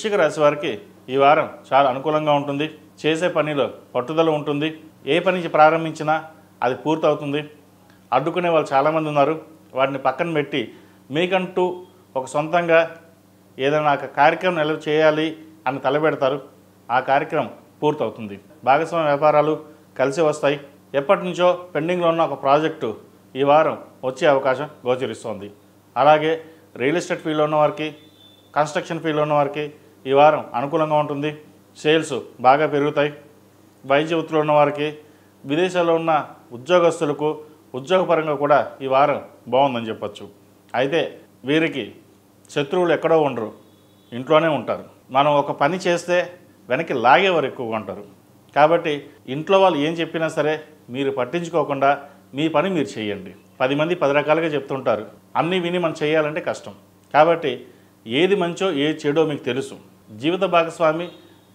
వృశ్చిక రాశి వారికి ఈ వారం చాలా అనుకూలంగా ఉంటుంది. చేసే పనిలో పట్టుదల ఉంటుంది. ఏ పని ప్రారంభించినా అది పూర్తవుతుంది. అడ్డుకునే వాళ్ళు చాలామంది ఉన్నారు. వాటిని పక్కన పెట్టి మీకంటూ ఒక సొంతంగా ఏదైనా కార్యక్రమం ఎలా చేయాలి అని తలపెడతారు. ఆ కార్యక్రమం పూర్తవుతుంది. భాగస్వామ్య వ్యాపారాలు కలిసి వస్తాయి. ఎప్పటి నుంచో పెండింగ్లో ఉన్న ఒక ప్రాజెక్టు ఈ వారం వచ్చే అవకాశం గోచరిస్తోంది. అలాగే రియల్ ఎస్టేట్ ఫీల్డ్లో ఉన్న వారికి, కన్స్ట్రక్షన్ ఫీల్డ్లో ఉన్న వారికి ఈ వారం అనుకూలంగా ఉంటుంది. సేల్స్ బాగా పెరుగుతాయి. వైద్య వృత్తిలో ఉన్న వారికి, విదేశాల్లో ఉన్న ఉద్యోగస్తులకు ఉద్యోగపరంగా కూడా ఈ వారం బాగుందని చెప్పచ్చు. అయితే వీరికి శత్రువులు ఎక్కడో ఉండరు, ఇంట్లోనే ఉంటారు. మనం ఒక పని చేస్తే వెనక్కి లాగేవారు ఎక్కువగా ఉంటారు. కాబట్టి ఇంట్లో వాళ్ళు ఏం చెప్పినా సరే మీరు పట్టించుకోకుండా మీ పని మీరు చేయండి. 10 మంది 10 రకాలుగా చెప్తుంటారు. అన్నీ విని మనం చేయాలంటే కష్టం. కాబట్టి ఏది మంచో ఏది చెడో మీకు తెలుసు. జీవిత భాగస్వామి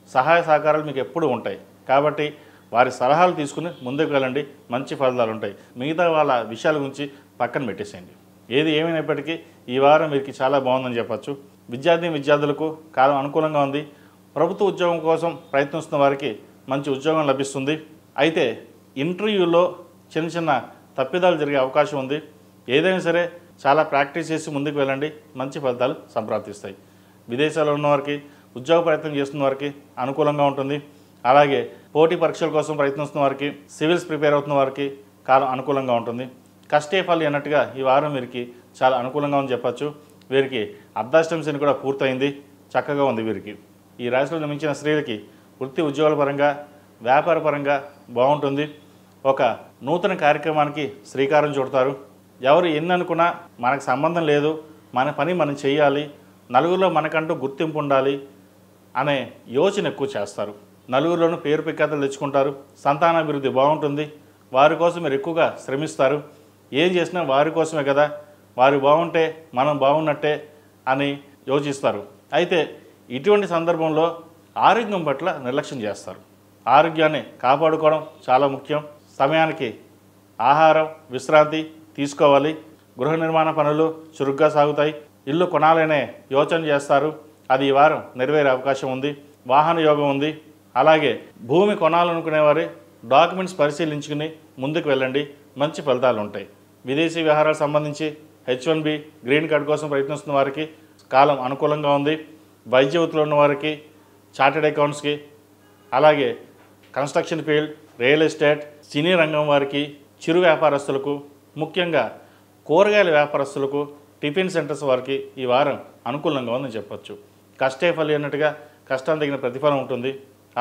సహాయ సహకారాలు మీకు ఎప్పుడూ ఉంటాయి. కాబట్టి వారి సలహాలు తీసుకుని ముందుకు వెళ్ళండి. మంచి ఫలితాలు ఉంటాయి. మిగతా వాళ్ళ విషయాల గురించి పక్కన పెట్టేసేయండి. ఏది ఏమైనప్పటికీ ఈ వారం వీరికి చాలా బాగుందని చెప్పచ్చు. విద్యార్థులకు కాలం అనుకూలంగా ఉంది. ప్రభుత్వ ఉద్యోగం కోసం ప్రయత్నిస్తున్న వారికి మంచి ఉద్యోగం లభిస్తుంది. అయితే ఇంటర్వ్యూలో చిన్న చిన్న తప్పిదాలు జరిగే అవకాశం ఉంది. ఏదైనా సరే చాలా ప్రాక్టీస్ చేసి ముందుకు వెళ్ళండి. మంచి ఫలితాలు సంప్రాప్తిస్తాయి. విదేశాల్లో ఉన్నవారికి, ఉద్యోగ ప్రయత్నం చేస్తున్న వారికి అనుకూలంగా ఉంటుంది. అలాగే పోటీ పరీక్షల కోసం ప్రయత్నిస్తున్న వారికి, సివిల్స్ ప్రిపేర్ అవుతున్న వారికి కాలం అనుకూలంగా ఉంటుంది. కష్టే ఫలి అన్నట్టుగా ఈ వారం వీరికి చాలా అనుకూలంగా ఉందని చెప్పచ్చు. వీరికి అర్ధాష్టమి శని కూడా పూర్తయింది. చక్కగా ఉంది వీరికి. ఈ రాశిలో జన్మించిన స్త్రీలకి వృత్తి ఉద్యోగాల పరంగా, వ్యాపార పరంగా బాగుంటుంది. ఒక నూతన కార్యక్రమానికి శ్రీకారం చుడతారు. ఎవరు ఎన్ని అనుకున్నా మనకు సంబంధం లేదు, మన పని మనం చేయాలి, నలుగురిలో మనకంటూ గుర్తింపు ఉండాలి అనే యోచన ఎక్కువ చేస్తారు. నలుగురిలోనూ పేరు ప్రఖ్యాతలు తెచ్చుకుంటారు. సంతానాభివృద్ధి బాగుంటుంది. వారి కోసం మీరు ఎక్కువగా శ్రమిస్తారు. ఏం చేసినా వారి కోసమే కదా, వారు బాగుంటే మనం బాగున్నట్టే అని యోచిస్తారు. అయితే ఇటువంటి సందర్భంలో ఆరోగ్యం పట్ల నిర్లక్ష్యం చేస్తారు. ఆరోగ్యాన్ని కాపాడుకోవడం చాలా ముఖ్యం. సమయానికి ఆహారం, విశ్రాంతి తీసుకోవాలి. గృహ నిర్మాణ పనులు చురుగ్గా సాగుతాయి. ఇల్లు కొనాలనే యోచన చేస్తారు. అది ఈ వారం నెరవేరే అవకాశం ఉంది. వాహన యోగం ఉంది. అలాగే భూమి కొనాలనుకునేవారి డాక్యుమెంట్స్ పరిశీలించుకుని ముందుకు వెళ్ళండి. మంచి ఫలితాలు ఉంటాయి. విదేశీ వ్యవహారాలకు సంబంధించి H1B గ్రీన్ కార్డ్ కోసం ప్రయత్నిస్తున్న వారికి కాలం అనుకూలంగా ఉంది. వైద్య వృత్తిలో ఉన్న వారికి, చార్టెడ్ అకౌంట్స్కి, అలాగే కన్స్ట్రక్షన్ ఫీల్డ్, రియల్ ఎస్టేట్, సినీ రంగం వారికి, చిరు వ్యాపారస్తులకు, ముఖ్యంగా కూరగాయల వ్యాపారస్తులకు, టిఫిన్ సెంటర్స్ వారికి ఈ వారం అనుకూలంగా ఉందని చెప్పచ్చు. కష్టే ఫలి అన్నట్టుగా కష్టానికి తగిన ప్రతిఫలం ఉంటుంది.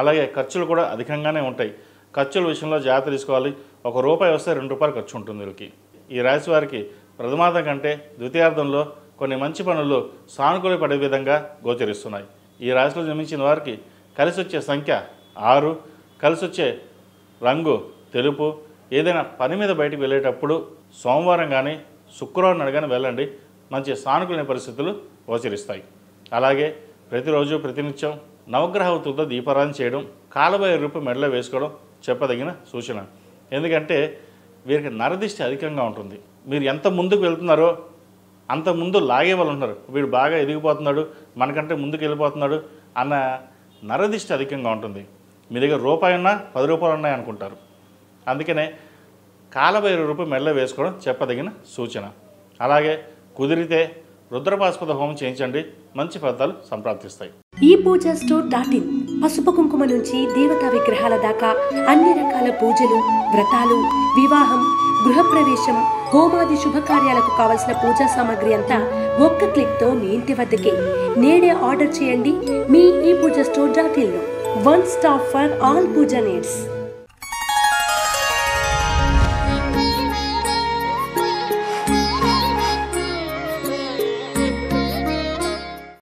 అలాగే ఖర్చులు కూడా అధికంగానే ఉంటాయి. ఖర్చుల విషయంలో జాగ్రత్త తీసుకోవాలి. ₹1 వస్తే ₹2 ఖర్చు ఉంటుంది వీరికి. ఈ రాశి వారికి ప్రథమార్థం కంటే ద్వితీయార్థంలో కొన్ని మంచి పనులు సానుకూల పడే విధంగా గోచరిస్తున్నాయి. ఈ రాశిలో జన్మించిన వారికి కలిసి వచ్చే సంఖ్య 6, కలిసి వచ్చే రంగు తెలుపు. ఏదైనా పని మీద బయటకు వెళ్ళేటప్పుడు సోమవారం కానీ శుక్రవారం నాడు కానీ వెళ్ళండి. మంచి సానుకూల పరిస్థితులు గోచరిస్తాయి. అలాగే ప్రతిరోజు ప్రతినిత్యం నవగ్రహ వృత్తులతో దీపారాధన చేయడం, కాలభైరవ రూపం మెడలో వేసుకోవడం చెప్పదగిన సూచన. ఎందుకంటే వీరికి నరదిష్టి అధికంగా ఉంటుంది. మీరు ఎంత ముందుకు వెళ్తున్నారో అంత ముందు లాగే వాళ్ళు ఉంటారు. వీడు బాగా ఎదిగిపోతున్నాడు, మనకంటే ముందుకు వెళ్ళిపోతున్నాడు అన్న నరదిష్టి అధికంగా ఉంటుంది. మీ దగ్గర ₹1 ఉన్నా ₹10 ఉన్నాయి అనుకుంటారు. అందుకనే కాలభైరవ రూపం మెడలో వేసుకోవడం చెప్పదగిన సూచన. అలాగే కుదిరితే రుద్రపాశుపత హోమం చేయించండి. మంచి ఫలితాలు సంప్రాప్తిస్తాయి. ePoojaStore.in పసుపు కుంకుమ నుంచి దేవతా విగ్రహాల దాకా అన్ని రకాల పూజలు, వ్రతాలు, వివాహం, గృహప్రవేశం, హోమాది శుభకార్యాలకు కావలసిన పూజా సామాగ్రి అంతా ఒక్క క్లిక్తో మీ ఇంటి వద్దకే. నేడే ఆర్డర్ చేయండి మీ ePoojaStore.in లో. One stop for all puja needs.